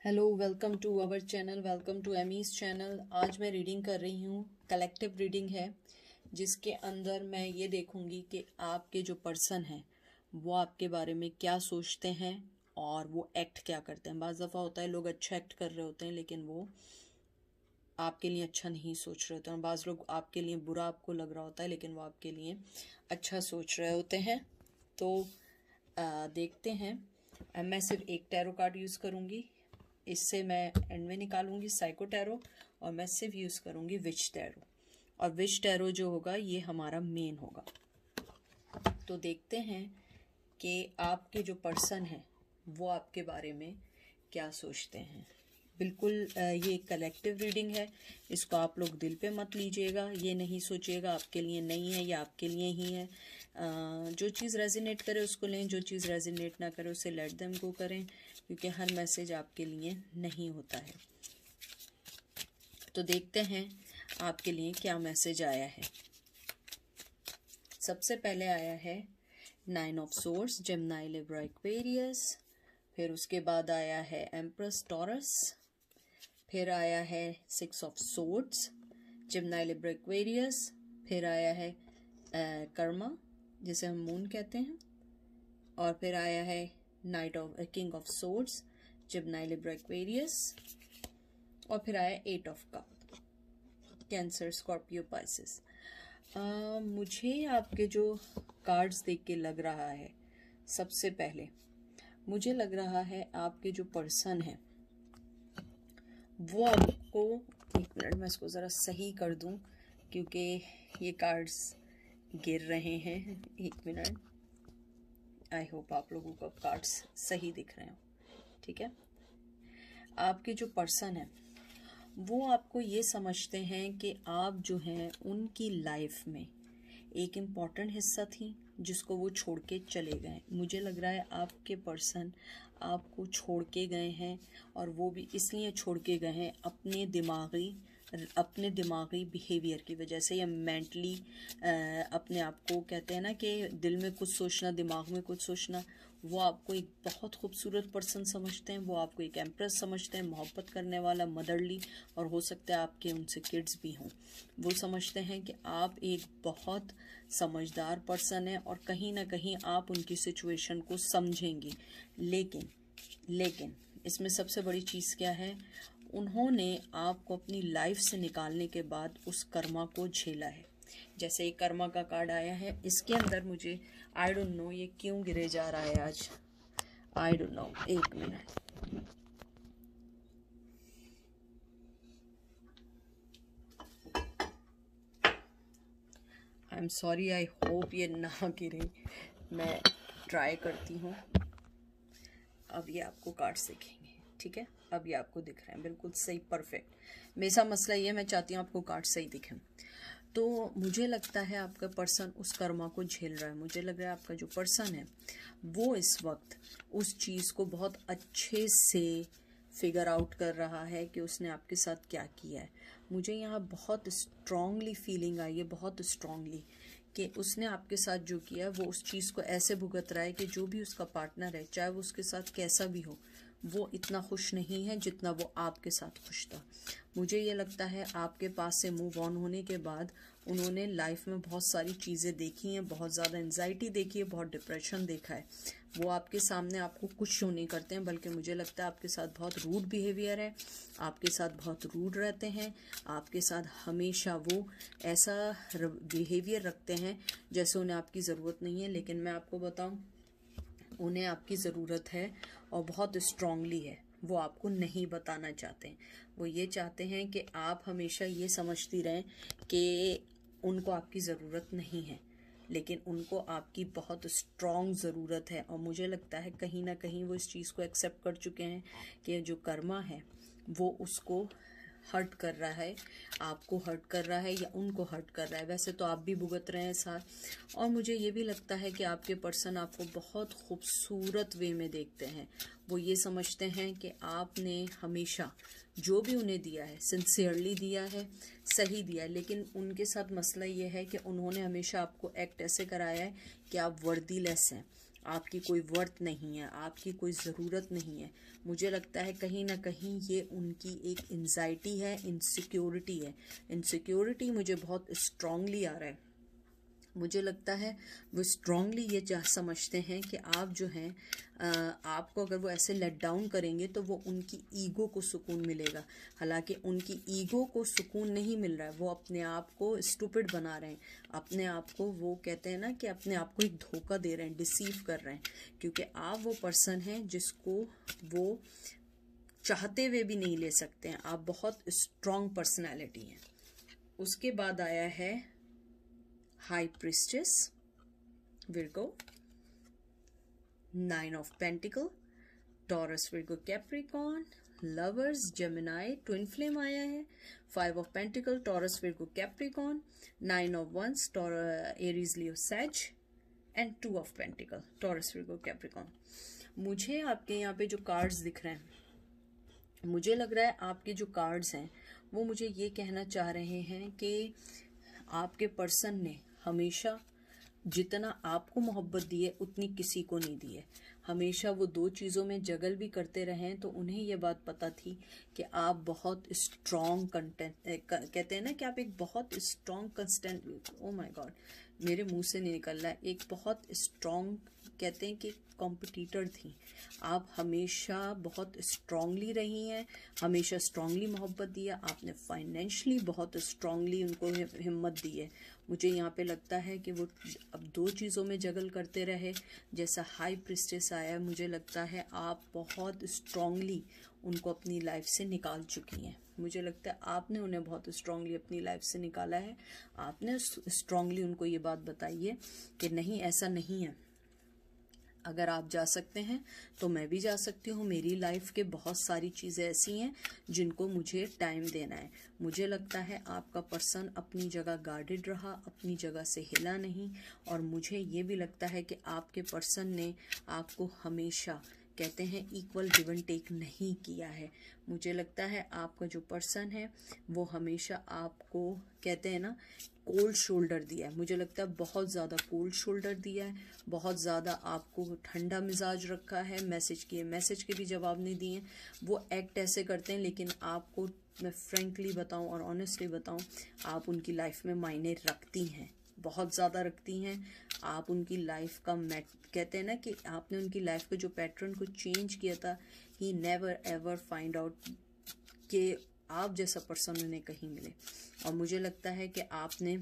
Hello, welcome to our channel, welcome to Amy's channel. आज मैं reading कर रही हूँ, कलेक्टिव रीडिंग है, जिसके अंदर मैं ये देखूँगी कि आपके जो पर्सन हैं वो आपके बारे में क्या सोचते हैं और वो एक्ट क्या करते हैं। बाज़ दफ़ा होता है लोग अच्छा एक्ट कर रहे होते हैं लेकिन वो आपके लिए अच्छा नहीं सोच रहे होते हैं। बाज़ लोग आपके लिए बुरा आपको लग रहा होता है लेकिन वो आपके लिए अच्छा सोच रहे होते हैं। तो देखते हैं। मैं सिर्फ एक टैरो कार्ड यूज़ करूँगी, इससे मैं एंड में निकालूंगी साइको टैरो, और मैं सिर्फ यूज़ करूँगी विच टैरो। और विच टैरो जो होगा ये हमारा मेन होगा। तो देखते हैं कि आपके जो पर्सन हैं वो आपके बारे में क्या सोचते हैं। बिल्कुल ये कलेक्टिव रीडिंग है, इसको आप लोग दिल पे मत लीजिएगा। ये नहीं सोचिएगा आपके लिए नहीं है या आपके लिए ही है। जो चीज़ रेजिनेट करे उसको लें, जो चीज़ रेजिनेट ना करे उसे लेट देम गो करें, क्योंकि हर मैसेज आपके लिए नहीं होता है। तो देखते हैं आपके लिए क्या मैसेज आया है। सबसे पहले आया है 9 of swords, Gemini, Libra, Aquarius. फिर उसके बाद आया है एम्प्रेस, टॉरस। फिर आया है 6 of swords, Gemini, Libra, Aquarius. फिर आया है कर्मा, जिसे हम मून कहते हैं। और फिर आया है night of king of swords, Gemini, Libra, Aquarius. और फिर आया 8 of cup, Cancer, Scorpio, Pisces. मुझे आपके जो कार्ड्स देख के लग रहा है, सबसे पहले मुझे लग रहा है आपके जो पर्सन है वो आपको, एक मिनट मैं इसको ज़रा सही कर दूं क्योंकि ये कार्ड्स गिर रहे हैं। एक मिनट, आई होप आप लोगों को कार्ड्स सही दिख रहे हो। ठीक है, आपके जो पर्सन है वो आपको ये समझते हैं कि आप जो हैं उनकी लाइफ में एक इम्पॉर्टेंट हिस्सा थी जिसको वो छोड़ के चले गए। मुझे लग रहा है आपके पर्सन आपको छोड़ के गए हैं, और वो भी इसलिए छोड़ के गए हैं अपने दिमागी बिहेवियर की वजह से, या मेंटली अपने आप को कहते हैं ना कि दिल में कुछ सोचना, दिमाग में कुछ सोचना। वो आपको एक बहुत खूबसूरत पर्सन समझते हैं, वो आपको एक एम्प्रेस समझते हैं, मोहब्बत करने वाला, मदरली, और हो सकता है आपके उनसे किड्स भी हों। वो समझते हैं कि आप एक बहुत समझदार पर्सन है और कहीं ना कहीं आप उनकी सिचुएशन को समझेंगी। लेकिन इसमें सबसे बड़ी चीज़ क्या है, उन्होंने आपको अपनी लाइफ से निकालने के बाद उस कर्मा को झेला है। जैसे एक कर्मा का कार्ड आया है, इसके अंदर मुझे आई डोंट नो ये क्यों गिरे जा रहा है आज, आई डोंट नो। एक minute, I am sorry, I hope ये ना गिरे, मैं ट्राई करती हूँ। अब ये आपको कार्ड्स दिखेंगे, ठीक है, अब ये आपको दिख रहे हैं बिल्कुल सही, परफेक्ट। मेरा मसला ये, मैं चाहती हूँ आपको कार्ड सही दिखें। तो मुझे लगता है आपका पर्सन उस कर्मा को झेल रहा है। मुझे लग रहा है आपका जो पर्सन है वो इस वक्त उस चीज़ को बहुत अच्छे से फिगर आउट कर रहा है कि उसने आपके साथ क्या किया है। मुझे यहाँ बहुत स्ट्रांगली फीलिंग आई है, बहुत स्ट्रांगली, कि उसने आपके साथ जो किया वो उस चीज़ को ऐसे भुगत रहा है कि जो भी उसका पार्टनर है, चाहे वो उसके साथ कैसा भी हो, वो इतना खुश नहीं है जितना वो आपके साथ खुश था। मुझे ये लगता है आपके पास से मूव ऑन होने के बाद उन्होंने लाइफ में बहुत सारी चीज़ें देखी हैं, बहुत ज़्यादा एंजाइटी देखी है, बहुत डिप्रेशन देखा है। वो आपके सामने आपको कुछ शो नहीं करते हैं, बल्कि मुझे लगता है आपके साथ बहुत रूड बिहेवियर है, आपके साथ बहुत रूड रहते हैं, आपके साथ हमेशा वो ऐसा बिहेवियर रखते हैं जैसे उन्हें आपकी ज़रूरत नहीं है। लेकिन मैं आपको बताऊं, उन्हें आपकी ज़रूरत है और बहुत स्ट्रांगली है। वो आपको नहीं बताना चाहते, वो ये चाहते हैं कि आप हमेशा ये समझती रहें कि उनको आपकी ज़रूरत नहीं है, लेकिन उनको आपकी बहुत स्ट्रॉन्ग ज़रूरत है। और मुझे लगता है कहीं ना कहीं वो इस चीज़ को एक्सेप्ट कर चुके हैं कि जो कर्मा है वो उसको हर्ट कर रहा है, आपको हर्ट कर रहा है या उनको हर्ट कर रहा है। वैसे तो आप भी भुगत रहे हैं साथ। और मुझे ये भी लगता है कि आपके पर्सन आपको बहुत खूबसूरत वे में देखते हैं। वो ये समझते हैं कि आपने हमेशा जो भी उन्हें दिया है सिंसियरली दिया है, सही दिया है। लेकिन उनके साथ मसला ये है कि उन्होंने हमेशा आपको एक्ट ऐसे कराया है कि आप वर्दीलेस हैं, आपकी कोई वर्थ नहीं है, आपकी कोई ज़रूरत नहीं है। मुझे लगता है कहीं ना कहीं ये उनकी एक एंजाइटी है, इनसिक्योरिटी है। इनसिक्योरिटी मुझे बहुत स्ट्रांगली आ रहा है। मुझे लगता है वो स्ट्रांगली ये समझते हैं कि आप जो हैं, आपको अगर वो ऐसे लेट डाउन करेंगे तो वो उनकी ईगो को सुकून मिलेगा। हालांकि उनकी ईगो को सुकून नहीं मिल रहा है, वो अपने आप को स्टूपिड बना रहे हैं, अपने आप को, वो कहते हैं ना कि अपने आप को एक धोखा दे रहे हैं, डिसीव कर रहे हैं। क्योंकि आप वो पर्सन हैं जिसको वो चाहते हुए भी नहीं ले सकते हैं। आप बहुत स्ट्रांग पर्सनैलिटी हैं। उसके बाद आया है high priestess, Virgo, 9 of pentacle, Taurus, Virgo, Capricorn, lovers, Gemini, twin flame आया है, 5 of pentacle, Taurus, Virgo, Capricorn, 9 of wands, Aries, Leo, Sag, and 2 of pentacle, Taurus, Virgo, Capricorn. मुझे आपके यहाँ पे जो कार्ड्स दिख रहे हैं, मुझे लग रहा है आपके जो कार्ड्स हैं वो मुझे ये कहना चाह रहे हैं कि आपके पर्सन ने हमेशा जितना आपको मोहब्बत दी है उतनी किसी को नहीं दी है। हमेशा वो दो चीज़ों में जगल भी करते रहे हैं, तो उन्हें ये बात पता थी कि आप बहुत स्ट्रॉन्ग कहते हैं ना कि आप एक बहुत strong constant, oh my God मेरे मुंह से नहीं निकल रहा है, एक बहुत स्ट्रॉन्ग, कहते हैं कि कॉम्पिटिटर थी। आप हमेशा बहुत स्ट्रांगली रही हैं, हमेशा स्ट्रांगली मोहब्बत दी है आपने, फाइनेंशियली बहुत स्ट्रांगली उनको हिम्मत दी है। मुझे यहाँ पे लगता है कि वो अब दो चीज़ों में जगल करते रहे। जैसा हाई प्रिस्टेस आया, मुझे लगता है आप बहुत स्ट्रांगली उनको अपनी लाइफ से निकाल चुकी हैं। मुझे लगता है आपने उन्हें बहुत स्ट्रांगली अपनी लाइफ से निकाला है। आपने स्ट्रांगली उनको ये बात बताई है कि नहीं, ऐसा नहीं है, अगर आप जा सकते हैं तो मैं भी जा सकती हूँ। मेरी लाइफ के बहुत सारी चीज़ें ऐसी हैं जिनको मुझे टाइम देना है। मुझे लगता है आपका पर्सन अपनी जगह गार्डेड रहा, अपनी जगह से हिला नहीं। और मुझे ये भी लगता है कि आपके पर्सन ने आपको हमेशा, कहते हैं, इक्वल गिव एंड टेक नहीं किया है। मुझे लगता है आपका जो पर्सन है वो हमेशा आपको, कहते हैं ना, कोल्ड शोल्डर दिया है। मुझे लगता है बहुत ज़्यादा कोल्ड शोल्डर दिया है, बहुत ज़्यादा आपको ठंडा मिजाज रखा है। मैसेज के भी जवाब नहीं दिए। वो एक्ट ऐसे करते हैं, लेकिन आपको मैं फ्रेंकली बताऊं और ऑनेस्टली बताऊं, आप उनकी लाइफ में मायने रखती हैं, बहुत ज़्यादा रखती हैं। आप उनकी लाइफ का कहते हैं ना कि आपने उनकी लाइफ के जो पैटर्न को चेंज किया था, he never ever find out कि आप जैसा पर्सन उन्हें कहीं मिले। और मुझे लगता है कि आपने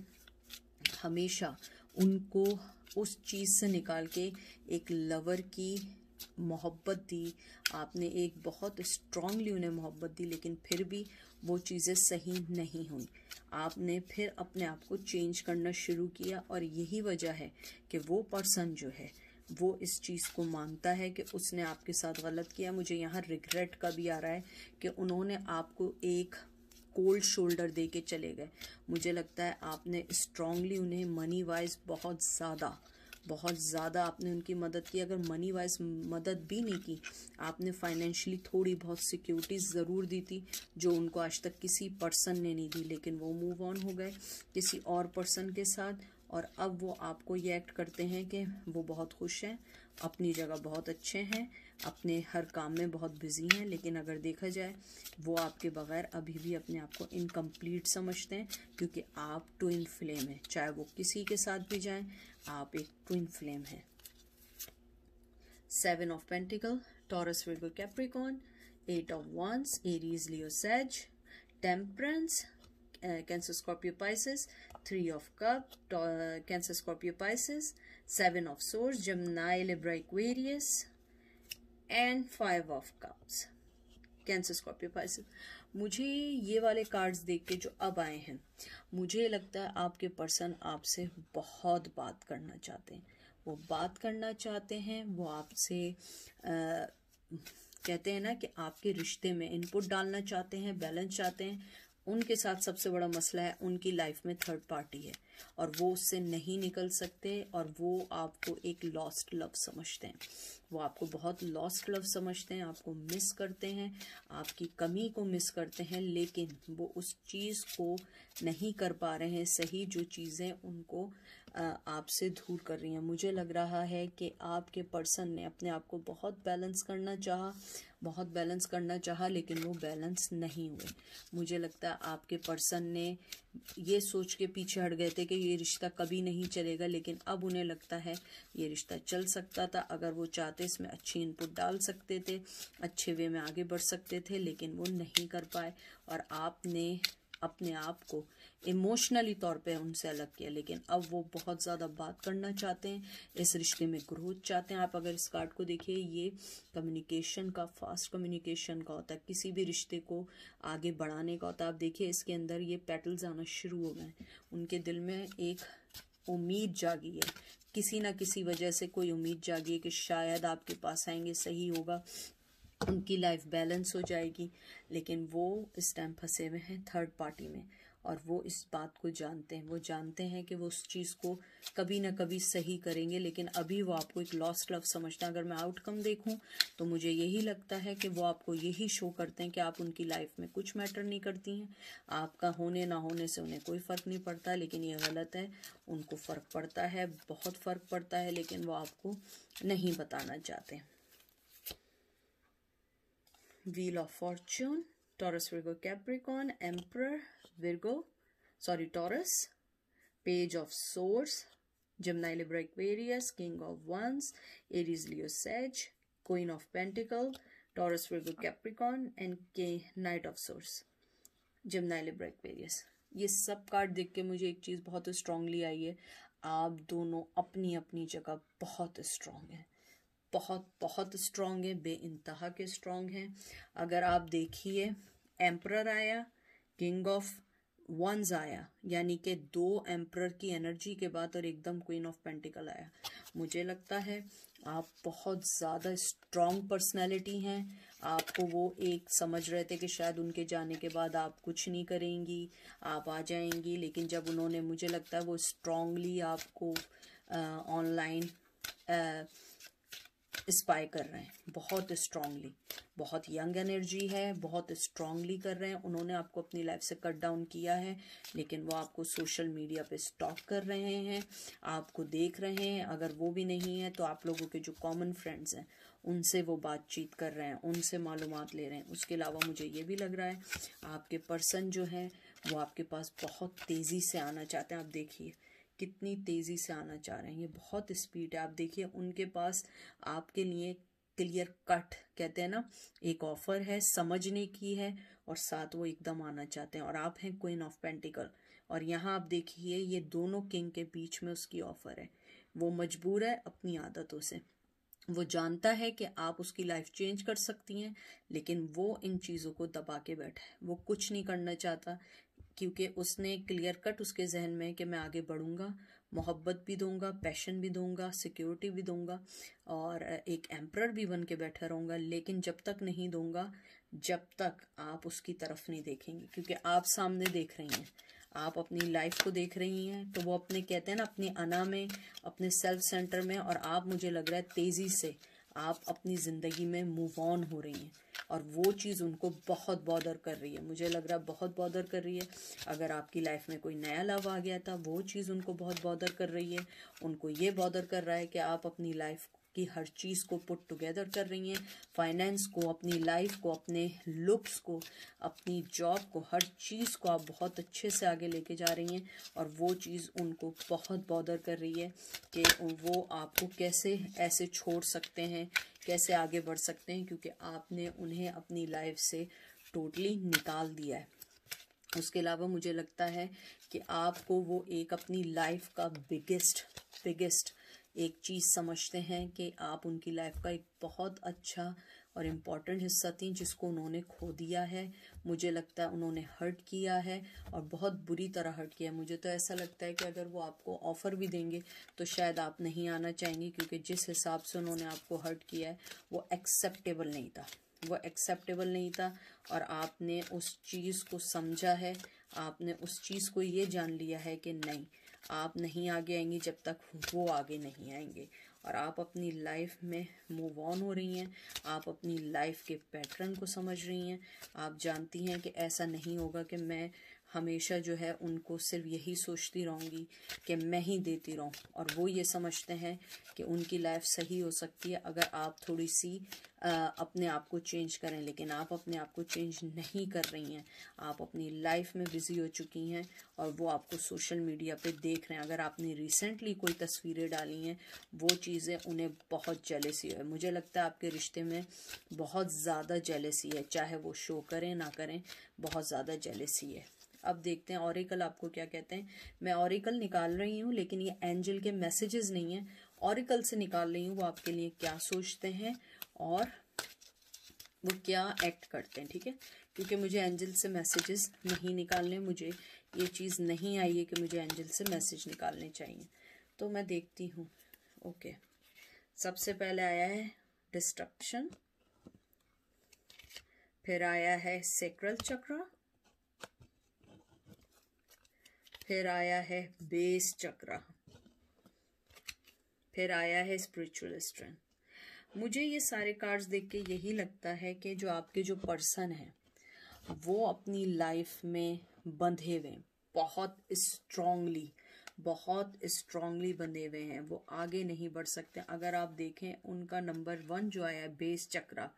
हमेशा उनको उस चीज़ से निकाल के एक लवर की मोहब्बत दी। आपने एक बहुत स्ट्रांगली उन्हें मोहब्बत दी, लेकिन फिर भी वो चीज़ें सही नहीं हुई। आपने फिर अपने आप को चेंज करना शुरू किया, और यही वजह है कि वो पर्सन जो है वो इस चीज़ को मानता है कि उसने आपके साथ गलत किया। मुझे यहाँ रिग्रेट का भी आ रहा है कि उन्होंने आपको एक कोल्ड शोल्डर दे के चले गए। मुझे लगता है आपने स्ट्रांगली उन्हें मनी वाइज बहुत ज़्यादा आपने उनकी मदद की। अगर मनी वाइज मदद भी नहीं की, आपने फाइनेंशियली थोड़ी बहुत सिक्योरिटीज़ ज़रूर दी थी, जो उनको आज तक किसी पर्सन ने नहीं दी। लेकिन वो मूव ऑन हो गए किसी और पर्सन के साथ, और अब वो आपको ये एक्ट करते हैं कि वो बहुत खुश हैं, अपनी जगह बहुत अच्छे हैं, अपने हर काम में बहुत बिजी हैं। लेकिन अगर देखा जाए, वो आपके बगैर अभी भी अपने आप को इनकम्प्लीट समझते हैं, क्योंकि आप ट्विन फ्लेम हैं। चाहे वो किसी के साथ भी जाएं, आप एक ट्विन फ्लेम हैं। 7 of pentacle, Taurus, Virgo, Capricorn, 8 of wands, Aries, Leo, Sag, temperance, Cancer, Scorpio, Pisces, 3 of cup, Cancer, Scorpio, Pisces, 7 of swords, Gemini, Libra, Aquarius, and 5 of cups, Cancer, Scorpio, Pisces. मुझे ये वाले cards देख के जो अब आए हैं, मुझे लगता है आपके पर्सन आपसे बहुत बात करना चाहते हैं। वो बात करना चाहते हैं, वो आपसे कहते हैं ना कि आपके रिश्ते में इनपुट डालना चाहते हैं, बैलेंस चाहते हैं। उनके साथ सबसे बड़ा मसला है, उनकी लाइफ में थर्ड पार्टी है और वो उससे नहीं निकल सकते, और वो आपको एक लॉस्ट लव समझते हैं। वो आपको बहुत लॉस्ट लव समझते हैं, आपको मिस करते हैं, आपकी कमी को मिस करते हैं, लेकिन वो उस चीज़ को नहीं कर पा रहे हैं सही, जो चीज़ें उनको आपसे दूर कर रही हैं। मुझे लग रहा है कि आपके पर्सन ने अपने आप को बहुत बैलेंस करना चाहा लेकिन वो बैलेंस नहीं हुए। मुझे लगता है आपके पर्सन ने ये सोच के पीछे हट गए थे कि ये रिश्ता कभी नहीं चलेगा, लेकिन अब उन्हें लगता है ये रिश्ता चल सकता था। अगर वो चाहते इसमें अच्छी इनपुट डाल सकते थे, अच्छे वे में आगे बढ़ सकते थे, लेकिन वो नहीं कर पाए और आपने अपने आप को इमोशनली तौर पे उनसे अलग किया। लेकिन अब वो बहुत ज़्यादा बात करना चाहते हैं, इस रिश्ते में ग्रोथ चाहते हैं। आप अगर इस कार्ड को देखिए, ये कम्युनिकेशन का, फास्ट कम्युनिकेशन का होता है, किसी भी रिश्ते को आगे बढ़ाने का होता है। आप देखिए इसके अंदर ये पेटल्स आना शुरू हो गए। उनके दिल में एक उम्मीद जागी है, किसी ना किसी वजह से कोई उम्मीद जागी है कि शायद आपके पास आएंगे, सही होगा, उनकी लाइफ बैलेंस हो जाएगी। लेकिन वो इस टाइम फंसे हुए हैं थर्ड पार्टी में और वो इस बात को जानते हैं। वो जानते हैं कि वो उस चीज़ को कभी ना कभी सही करेंगे, लेकिन अभी वो आपको एक लॉस्ट लव समझते हैं। अगर मैं आउटकम देखूं तो मुझे यही लगता है कि वो आपको यही शो करते हैं कि आप उनकी लाइफ में कुछ मैटर नहीं करती हैं। आपका होने ना होने से उन्हें कोई फ़र्क नहीं पड़ता, लेकिन ये गलत है। उनको फ़र्क पड़ता है, बहुत फ़र्क पड़ता है, लेकिन वो आपको नहीं बताना चाहते। Wheel of Fortune, Taurus, Virgo, Capricorn, Emperor, Taurus, Page of Swords, Gemini, Libra, Aquarius, King of Wands, Aries, Leo, Sag, Queen of Pentacle, Taurus, Virgo, Capricorn and Knight of Swords, Gemini, Libra, Aquarius। ये सब card देख के मुझे एक चीज़ बहुत strongly I है, आप दोनों अपनी अपनी जगह बहुत स्ट्रांग हैं, बहुत स्ट्रांग है, बेइंतहा के स्ट्रांग हैं। अगर आप देखिए, एम्परर आया, किंग ऑफ वंस आया, यानी कि 2 एम्परर की एनर्जी के बाद और एकदम क्वीन ऑफ पेंटिकल आया। मुझे लगता है आप बहुत ज़्यादा स्ट्रांग पर्सनैलिटी हैं। आपको वो एक समझ रहे थे कि शायद उनके जाने के बाद आप कुछ नहीं करेंगी, आप आ जाएंगी, लेकिन जब उन्होंने, मुझे लगता है वो स्ट्रांगली आपको ऑनलाइन स्पाई कर रहे हैं, बहुत स्ट्रांगली, बहुत यंग एनर्जी है, बहुत स्ट्रांगली कर रहे हैं। उन्होंने आपको अपनी लाइफ से कट डाउन किया है, लेकिन वो आपको सोशल मीडिया पे स्टॉक कर रहे हैं, आपको देख रहे हैं। अगर वो भी नहीं है तो आप लोगों के जो कॉमन फ्रेंड्स हैं उनसे वो बातचीत कर रहे हैं, उनसे मालूमात ले रहे हैं। उसके अलावा मुझे ये भी लग रहा है आपके पर्सन जो है वो आपके पास बहुत तेज़ी से आना चाहते हैं। आप देखिए कितनी तेज़ी से आना चाह रहे हैं, ये बहुत स्पीड है। आप देखिए उनके पास आपके लिए क्लियर कट, कहते हैं ना, एक ऑफर है, समझने की है, और साथ वो एकदम आना चाहते हैं। और आप हैं क्वीन ऑफ पेंटिकल, और यहाँ आप देखिए ये दोनों किंग के बीच में उसकी ऑफर है। वो मजबूर है अपनी आदतों से, वो जानता है कि आप उसकी लाइफ चेंज कर सकती हैं, लेकिन वो इन चीज़ों को दबा के बैठा है, वो कुछ नहीं करना चाहता, क्योंकि उसने क्लियर कट उसके जहन में कि मैं आगे बढ़ूंगा, मोहब्बत भी दूंगा, पैशन भी दूंगा, सिक्योरिटी भी दूंगा, और एक एम्परर भी बन के बैठा रहूंगा। लेकिन जब तक नहीं दूंगा, जब तक आप उसकी तरफ नहीं देखेंगे, क्योंकि आप सामने देख रही हैं, आप अपनी लाइफ को देख रही हैं, तो वो अपने, कहते हैं ना, अपनी अना में, अपने सेल्फ सेंटर में, और आप, मुझे लग रहा है तेज़ी से आप अपनी ज़िंदगी में मूव ऑन हो रही हैं, और वो चीज़ उनको बहुत बॉदर कर रही है। मुझे लग रहा है बहुत बॉदर कर रही है। अगर आपकी लाइफ में कोई नया लव आ गया था, वो चीज़ उनको बहुत बॉदर कर रही है। उनको ये बॉदर कर रहा है कि आप अपनी लाइफ की हर चीज़ को पुट टुगेदर कर रही हैं, फाइनेंस को, अपनी लाइफ को, अपने लुक्स को, अपनी जॉब को, हर चीज़ को आप बहुत अच्छे से आगे लेके जा रही हैं, और वो चीज़ उनको बहुत बॉदर कर रही है कि वो आपको कैसे ऐसे छोड़ सकते हैं, कैसे आगे बढ़ सकते हैं, क्योंकि आपने उन्हें अपनी लाइफ से टोटली निकाल दिया है। उसके अलावा मुझे लगता है कि आपको वो एक अपनी लाइफ का बिगेस्ट एक चीज़ समझते हैं कि आप उनकी लाइफ का एक बहुत अच्छा और इम्पॉर्टेंट हिस्सा थी, जिसको उन्होंने खो दिया है। मुझे लगता है उन्होंने हर्ट किया है, और बहुत बुरी तरह हर्ट किया है। मुझे तो ऐसा लगता है कि अगर वो आपको ऑफ़र भी देंगे तो शायद आप नहीं आना चाहेंगे, क्योंकि जिस हिसाब से उन्होंने आपको हर्ट किया है वो एक्सेप्टेबल नहीं था, और आपने उस चीज़ को समझा है, आपने उस चीज़ को ये जान लिया है कि नहीं, आप नहीं आगे आएंगी जब तक वो आगे नहीं आएंगे, और आप अपनी लाइफ में मूव ऑन हो रही हैं। आप अपनी लाइफ के पैटर्न को समझ रही हैं। आप जानती हैं कि ऐसा नहीं होगा कि मैं हमेशा जो है उनको सिर्फ यही सोचती रहूँगी कि मैं ही देती रहूँ, और वो ये समझते हैं कि उनकी लाइफ सही हो सकती है अगर आप थोड़ी सी अपने आप को चेंज करें। लेकिन आप अपने आप को चेंज नहीं कर रही हैं, आप अपनी लाइफ में बिजी हो चुकी हैं और वो आपको सोशल मीडिया पे देख रहे हैं। अगर आपने रिसेंटली कोई तस्वीरें डाली हैं, वो चीज़ें उन्हें बहुत जेलसी है। मुझे लगता है आपके रिश्ते में बहुत ज़्यादा जेलसी है, चाहे वो शो करें ना करें, बहुत ज़्यादा जेलसी है। अब देखते हैं ऑरिकल आपको क्या कहते हैं। मैं ऑरिकल निकाल रही हूँ, लेकिन ये एंजल के मैसेजेस नहीं है, ऑरिकल से निकाल रही हूँ वो आपके लिए क्या सोचते हैं और वो क्या एक्ट करते हैं, ठीक है। क्योंकि मुझे एंजल से मैसेजेस नहीं निकालने, मुझे ये चीज़ नहीं आई है कि मुझे एंजल से मैसेज निकालने चाहिए। तो मैं देखती हूँ। ओके, सबसे पहले आया है डिस्ट्रक्शन, फिर आया है सेक्रल चक्र, फिर आया है बेस चक्र, फिर आया है स्पिरिचुअल स्ट्रेंथ। मुझे ये सारे कार्ड्स देख के यही लगता है कि जो आपके जो पर्सन है वो अपनी लाइफ में बंधे हुए, बहुत स्ट्रांगली बंधे हुए हैं, वो आगे नहीं बढ़ सकते। अगर आप देखें उनका नंबर 1 जो आया है बेस चक्रा,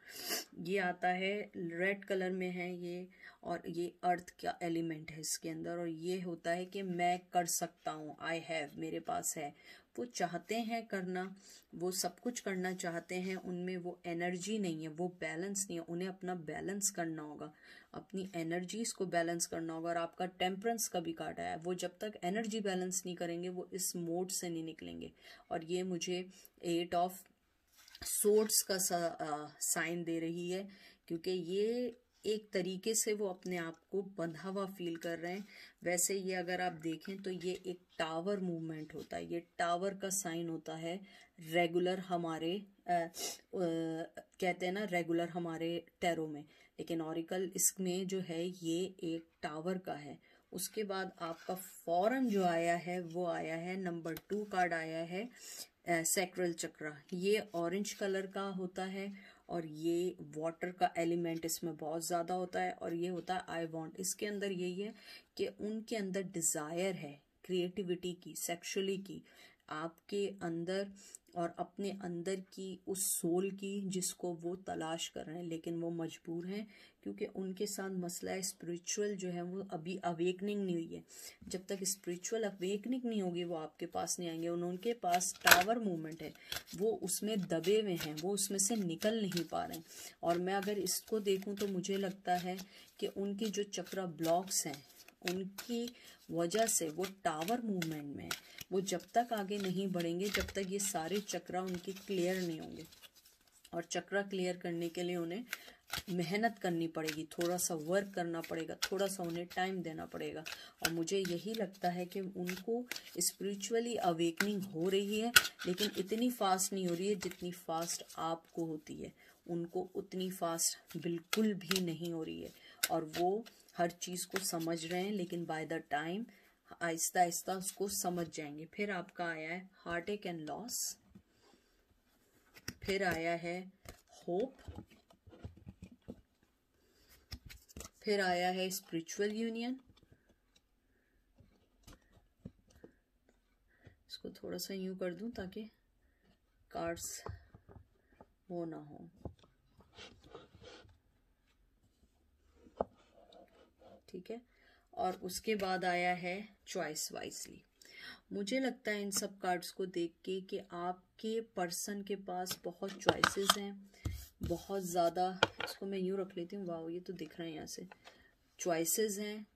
ये आता है रेड कलर में है ये, और ये अर्थ का एलिमेंट है इसके अंदर, और ये होता है कि मैं कर सकता हूँ, आई हैव, मेरे पास है। वो चाहते हैं करना, वो सब कुछ करना चाहते हैं, उनमें वो एनर्जी नहीं है, वो बैलेंस नहीं है। उन्हें अपना बैलेंस करना होगा, अपनी एनर्जीज को बैलेंस करना होगा। और आपका टेम्परेंस का भी कार्ड आया है, वो जब तक एनर्जी बैलेंस नहीं करेंगे वो इस मोड से नहीं निकलेंगे। और ये मुझे 8 ऑफ सोर्ड्स का साइन दे रही है, क्योंकि ये एक तरीके से वो अपने आप को बंधा हुआ फील कर रहे हैं। वैसे ये अगर आप देखें तो ये एक टावर मूवमेंट होता है, ये टावर का साइन होता है रेगुलर हमारे कहते हैं ना रेगुलर हमारे टैरो में, लेकिन ऑरिकल इसमें जो है ये एक टावर का है। उसके बाद आपका फौरन जो आया है वो आया है नंबर 2 कार्ड आया है सैक्रल चक्र। ये ऑरेंज कलर का होता है और ये वाटर का एलिमेंट इसमें बहुत ज़्यादा होता है, और ये होता है आई वांट। इसके अंदर यही है कि उनके अंदर डिज़ायर है क्रिएटिविटी की, सेक्सुअली की, आपके अंदर और अपने अंदर की उस सोल की जिसको वो तलाश कर रहे हैं, लेकिन वो मजबूर हैं क्योंकि उनके साथ मसला है स्पिरिचुअल जो है वो अभी अवेकनिंग नहीं हुई है। जब तक स्पिरिचुअल अवेकनिंग नहीं होगी वो आपके पास नहीं आएंगे। उनके पास टावर मूवमेंट है, वो उसमें दबे हुए हैं, वो उसमें से निकल नहीं पा रहे हैं। और मैं अगर इसको देखूं तो मुझे लगता है कि उनके जो चक्रा ब्लॉक्स हैं उनकी वजह से वो टावर मूवमेंट में वो जब तक आगे नहीं बढ़ेंगे, जब तक ये सारे चक्रा उनके क्लियर नहीं होंगे। और चक्रा क्लियर करने के लिए उन्हें मेहनत करनी पड़ेगी, थोड़ा सा वर्क करना पड़ेगा, थोड़ा सा उन्हें टाइम देना पड़ेगा। और मुझे यही लगता है कि उनको स्पिरिचुअली अवेकनिंग हो रही है, लेकिन इतनी फास्ट नहीं हो रही है जितनी फास्ट आपको होती है। उनको उतनी फास्ट बिल्कुल भी नहीं हो रही है, और वो हर चीज़ को समझ रहे हैं, लेकिन by the time Aahista Aahista उसको समझ जाएंगे। फिर आपका आया है हार्ट अटैक एंड लॉस, फिर आया है होप, फिर आया है स्पिरिचुअल यूनियन। इसको थोड़ा सा यूं कर दूं ताकि कार्ड्स वो ना हो, ठीक है। और उसके बाद आया है चॉइस वाइजली। मुझे लगता है इन सब कार्ड्स को देख के कि आपके पर्सन के पास बहुत चॉइसेस हैं, बहुत ज़्यादा। इसको मैं यूँ रख लेती हूँ, वाह ये तो दिख रहा है यहाँ से। चॉइसेस हैं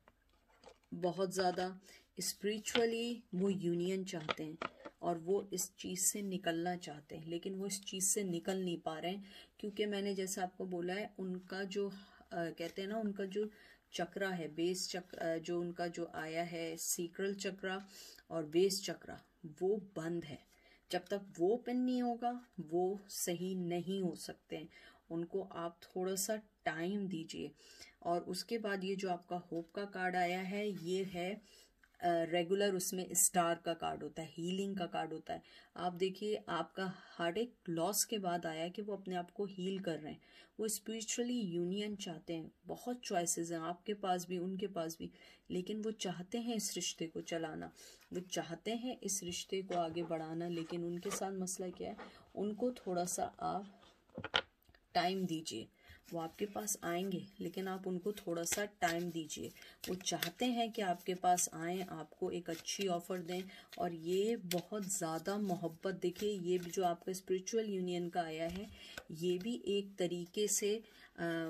बहुत ज़्यादा, स्पिरिचुअली वो यूनियन चाहते हैं और वो इस चीज़ से निकलना चाहते हैं, लेकिन वो इस चीज़ से निकल नहीं पा रहे हैं। क्योंकि मैंने जैसा आपको बोला है उनका जो कहते हैं ना उनका जो चक्रा है बेस चक्र, जो उनका जो आया है सीक्रल चक्रा और बेस चक्रा, वो बंद है। जब तक वो ओपन नहीं होगा वो सही नहीं हो सकते हैं। उनको आप थोड़ा सा टाइम दीजिए। और उसके बाद ये जो आपका होप का कार्ड आया है ये है रेगुलर उसमें स्टार का कार्ड होता है, हीलिंग का कार्ड होता है। आप देखिए आपका हार्ट एक लॉस के बाद आया है कि वो अपने आप को हील कर रहे हैं, वो स्पिरिचुअली यूनियन चाहते हैं। बहुत चॉइसेस हैं आपके पास भी, उनके पास भी, लेकिन वो चाहते हैं इस रिश्ते को चलाना, वो चाहते हैं इस रिश्ते को आगे बढ़ाना। लेकिन उनके साथ मसला क्या है, उनको थोड़ा सा आप टाइम दीजिए। वो आपके पास आएंगे लेकिन आप उनको थोड़ा सा टाइम दीजिए। वो चाहते हैं कि आपके पास आएँ, आपको एक अच्छी ऑफ़र दें, और ये बहुत ज़्यादा मोहब्बत। देखिए ये भी जो आपका स्पिरिचुअल यूनियन का आया है, ये भी एक तरीके से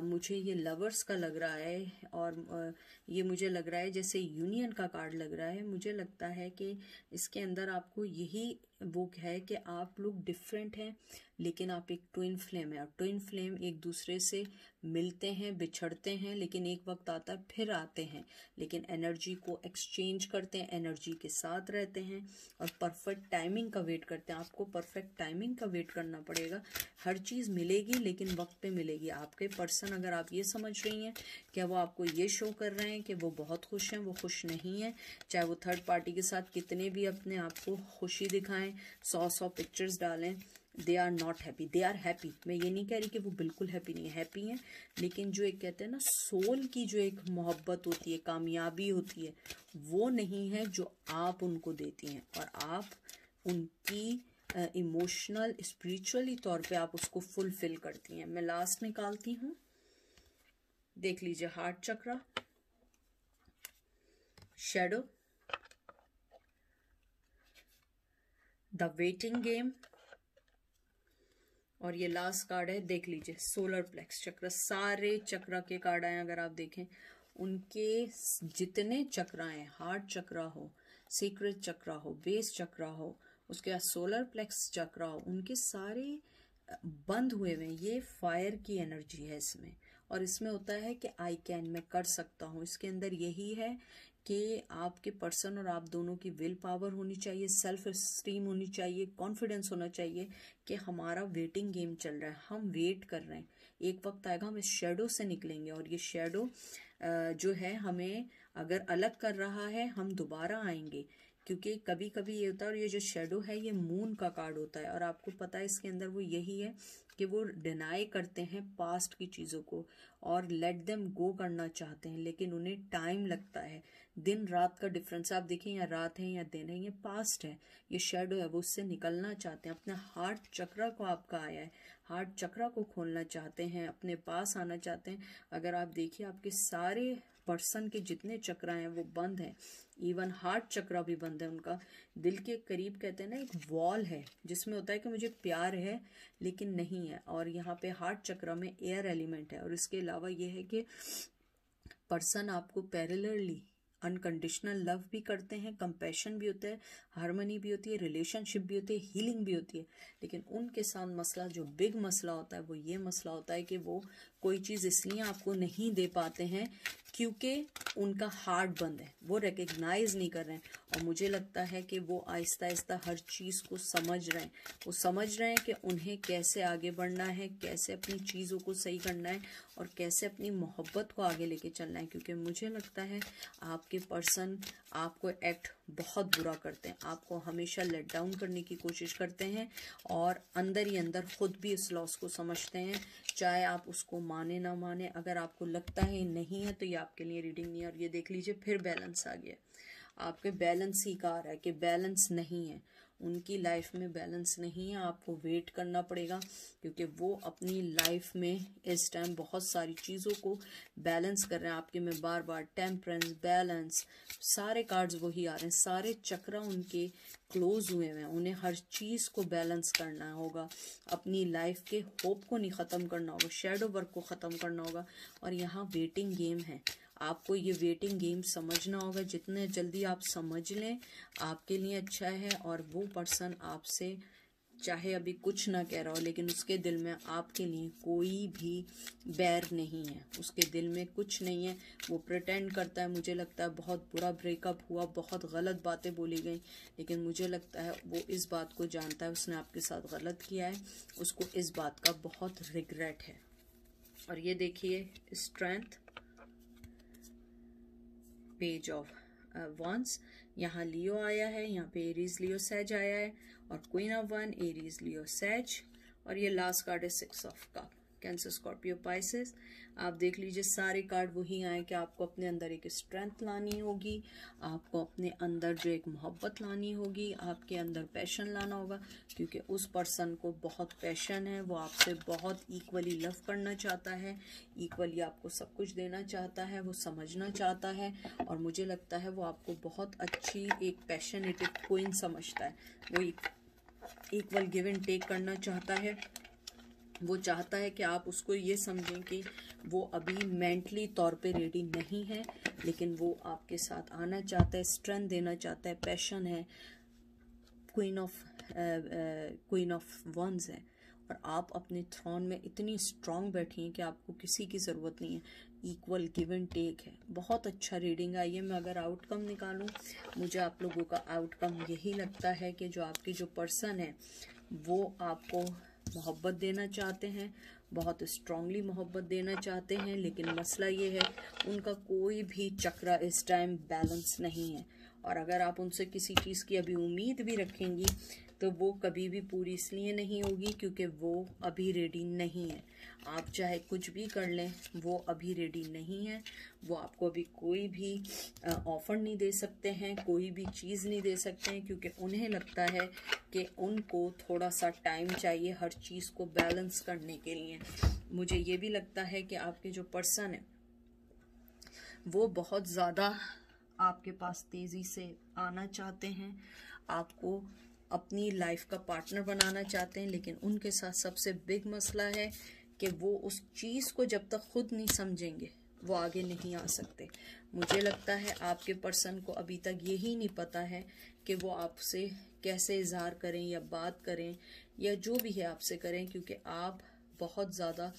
मुझे ये लवर्स का लग रहा है, और ये मुझे लग रहा है जैसे यूनियन का कार्ड लग रहा है। मुझे लगता है कि इसके अंदर आपको यही वो है कि आप लोग डिफरेंट हैं लेकिन आप एक ट्विन फ्लेम है, और ट्विन फ्लेम एक दूसरे से मिलते हैं, बिछड़ते हैं, लेकिन एक वक्त आता है फिर आते हैं, लेकिन एनर्जी को एक्सचेंज करते हैं, एनर्जी के साथ रहते हैं, और परफेक्ट टाइमिंग का वेट करते हैं। आपको परफेक्ट टाइमिंग का वेट करना पड़ेगा। हर चीज़ मिलेगी लेकिन वक्त पे मिलेगी। आपके पर्सन, अगर आप ये समझ रही हैं क्या वो आपको ये शो कर रहे हैं कि वो बहुत खुश हैं, वो खुश नहीं है। चाहे वो थर्ड पार्टी के साथ कितने भी अपने आप को खुशी दिखाएं, 100 पिक्चर्स डालें, they are not happy. They are happy, मैं ये नहीं कह रही कि वो बिल्कुल हैप्पी नहीं है, हैप्पी हैं, लेकिन जो एक कहते हैं ना सोल की जो एक मोहब्बत होती है, कामयाबी होती है, वो नहीं है जो आप उनको देती हैं, और आप उनकी इमोशनल स्पिरिचुअली तौर पे आप उसको फुलफिल करती हैं। मैं लास्ट निकालती हूँ, देख लीजिए, heart chakra, shadow, the waiting game, और ये लास्ट कार्ड है, देख लीजिए, सोलर प्लेक्स चक्र। सारे चक्र के कार्ड आए, अगर आप देखें उनके जितने चक्र हैं, हार्ट चक्र हो, सीक्रेट चक्र हो, बेस चक्र हो, उसके बाद सोलर प्लेक्स चक्र हो, उनके सारे बंद हुए हुए। ये फायर की एनर्जी है इसमें, और इसमें होता है कि आई कैन, मैं कर सकता हूँ। इसके अंदर यही है कि आपके पर्सन और आप दोनों की विल पावर होनी चाहिए, सेल्फ स्टीम होनी चाहिए, कॉन्फिडेंस होना चाहिए कि हमारा वेटिंग गेम चल रहा है, हम वेट कर रहे हैं, एक वक्त आएगा हम इस शेडो से निकलेंगे। और ये शेडो जो है हमें अगर अलग कर रहा है, हम दोबारा आएंगे, क्योंकि कभी कभी ये होता है। और ये जो शेडो है ये मून का कार्ड होता है, और आपको पता है इसके अंदर वो यही है कि वो डिनाई करते हैं पास्ट की चीज़ों को और लेट देम गो करना चाहते हैं, लेकिन उन्हें टाइम लगता है। दिन रात का डिफरेंस आप देखें, या रात है या दिन है, ये पास्ट है, ये शेडो है, वो उससे निकलना चाहते हैं। अपना हार्ट चक्रा को आपका आया है, हार्ट चक्रा को खोलना चाहते हैं, अपने पास आना चाहते हैं। अगर आप देखिए आपके सारे पर्सन के जितने चक्र हैं वो बंद हैं, इवन हार्ट चक्रा भी बंद है उनका। दिल के करीब कहते हैं ना एक वॉल है जिसमें होता है कि मुझे प्यार है लेकिन नहीं है, और यहाँ पे हार्ट चक्रा में एयर एलिमेंट है। और इसके अलावा ये है कि पर्सन आपको पैरेलली अनकंडीशनल लव भी करते हैं, कंपैशन भी होता है, हार्मनी भी होती है, रिलेशनशिप भी होती है, हीलिंग भी होती है। लेकिन उनके साथ मसला, जो बिग मसला होता है, वो ये मसला होता है कि वो कोई चीज़ इसलिए आपको नहीं दे पाते हैं क्योंकि उनका हार्ट बंद है, वो रिकग्नाइज नहीं कर रहे हैं। और मुझे लगता है कि वो आहिस्ता आहिस्ता हर चीज़ को समझ रहे हैं, वो समझ रहे हैं कि उन्हें कैसे आगे बढ़ना है, कैसे अपनी चीज़ों को सही करना है, और कैसे अपनी मोहब्बत को आगे लेके चलना है। क्योंकि मुझे लगता है आपके पर्सन आपको एक्ट बहुत बुरा करते हैं, आपको हमेशा लेट डाउन करने की कोशिश करते हैं, और अंदर ही अंदर खुद भी इस लॉस को समझते हैं, चाहे आप उसको माने ना माने। अगर आपको लगता है नहीं है तो ये आपके लिए रीडिंग नहीं है। और ये देख लीजिए फिर बैलेंस आ गया, आपके बैलेंस ही कहा रहा है कि बैलेंस नहीं है, उनकी लाइफ में बैलेंस नहीं है। आपको वेट करना पड़ेगा क्योंकि वो अपनी लाइफ में इस टाइम बहुत सारी चीज़ों को बैलेंस कर रहे हैं। आपके में बार बार टेम्परेंस, बैलेंस, सारे कार्ड्स वही आ रहे हैं, सारे चक्र उनके क्लोज हुए हैं। उन्हें हर चीज़ को बैलेंस करना होगा, अपनी लाइफ के होप को नहीं ख़त्म करना होगा, शेडो वर्क को ख़त्म करना होगा। और यहाँ वेटिंग गेम है, आपको ये वेटिंग गेम समझना होगा। जितने जल्दी आप समझ लें आपके लिए अच्छा है। और वो पर्सन आपसे चाहे अभी कुछ ना कह रहा हो, लेकिन उसके दिल में आपके लिए कोई भी बैर नहीं है, उसके दिल में कुछ नहीं है। वो प्रिटेंड करता है, मुझे लगता है बहुत बुरा ब्रेकअप हुआ, बहुत गलत बातें बोली गई, लेकिन मुझे लगता है वो इस बात को जानता है उसने आपके साथ गलत किया है, उसको इस बात का बहुत रिग्रेट है। और ये देखिए स्ट्रेंथ, पेज ऑफ वंस, यहाँ लियो आया है, यहाँ पे एरीज लियो सेज आया है, और queen of one Aries Leo says, और ये लास्ट कार्ड है 6 of cup, Cancer Scorpio Pisces. आप देख लीजिए सारे कार्ड वही आए कि आपको अपने अंदर एक स्ट्रेंथ लानी होगी, आपको अपने अंदर जो एक मोहब्बत लानी होगी, आपके अंदर पैशन लाना होगा, क्योंकि उस पर्सन को बहुत पैशन है, वो आपसे बहुत इक्वली लव करना चाहता है, इक्वली आपको सब कुछ देना चाहता है, वो समझना चाहता है, और मुझे लगता है वो आपको बहुत अच्छी एक पैशनेटेड क्वीन समझता है। वो इक्वल गिव एंड टेक करना चाहता है। वो चाहता है कि आप उसको ये समझें कि वो अभी मेंटली तौर पे रेडी नहीं है, लेकिन वो आपके साथ आना चाहता है, स्ट्रेंथ देना चाहता है, पैशन है, क्वीन ऑफ वंस है, और आप अपने थ्रोन में इतनी स्ट्रांग बैठी हैं कि आपको किसी की ज़रूरत नहीं है, इक्वल गिव एंड टेक है। बहुत अच्छा रीडिंग आई है। मैं अगर आउटकम निकालूं, मुझे आप लोगों का आउटकम यही लगता है कि जो आपकी जो पर्सन है वो आपको मोहब्बत देना चाहते हैं, बहुत स्ट्रांगली मोहब्बत देना चाहते हैं, लेकिन मसला ये है उनका कोई भी चक्रा इस टाइम बैलेंस नहीं है, और अगर आप उनसे किसी चीज़ की अभी उम्मीद भी रखेंगी तो वो कभी भी पूरी इसलिए नहीं होगी क्योंकि वो अभी रेडी नहीं है। आप चाहे कुछ भी कर लें, वो अभी रेडी नहीं है। वो आपको अभी कोई भी ऑफर नहीं दे सकते हैं, कोई भी चीज़ नहीं दे सकते हैं, क्योंकि उन्हें लगता है कि उनको थोड़ा सा टाइम चाहिए हर चीज़ को बैलेंस करने के लिए। मुझे ये भी लगता है कि आपके जो पर्सन है वो बहुत ज़्यादा आपके पास तेज़ी से आना चाहते हैं, आपको अपनी लाइफ का पार्टनर बनाना चाहते हैं, लेकिन उनके साथ सबसे बिग मसला है कि वो उस चीज़ को जब तक खुद नहीं समझेंगे वो आगे नहीं आ सकते। मुझे लगता है आपके पर्सन को अभी तक यही नहीं पता है कि वो आपसे कैसे इजहार करें या बात करें या जो भी है आपसे करें, क्योंकि आप बहुत ज़्यादा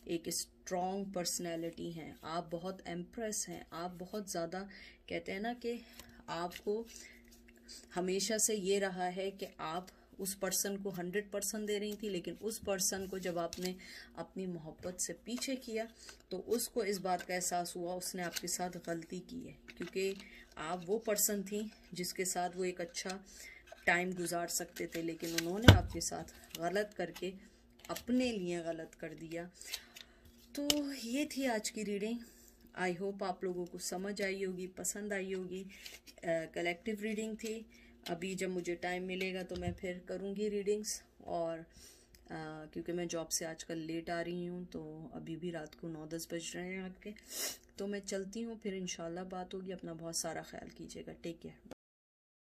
एक स्ट्रॉन्ग पर्सनैलिटी हैं, आप बहुत एम्प्रेस हैं, आप बहुत ज़्यादा कहते हैं ना कि आपको हमेशा से ये रहा है कि आप उस पर्सन को 100% दे रही थी, लेकिन उस पर्सन को जब आपने अपनी मोहब्बत से पीछे किया तो उसको इस बात का एहसास हुआ उसने आपके साथ गलती की है, क्योंकि आप वो पर्सन थी जिसके साथ वो एक अच्छा टाइम गुजार सकते थे, लेकिन उन्होंने आपके साथ गलत करके अपने लिए गलत कर दिया। तो ये थी आज की रीडिंग। आई होप आप लोगों को समझ आई होगी, पसंद आई होगी। कलेक्टिव रीडिंग थी। अभी जब मुझे टाइम मिलेगा तो मैं फिर करूँगी रीडिंग्स, और क्योंकि मैं जॉब से आजकल लेट आ रही हूँ तो अभी भी रात को 9-10 बज रहे हैं आपके, तो मैं चलती हूँ, फिर इंशाल्लाह बात होगी। अपना बहुत सारा ख्याल कीजिएगा। Take care.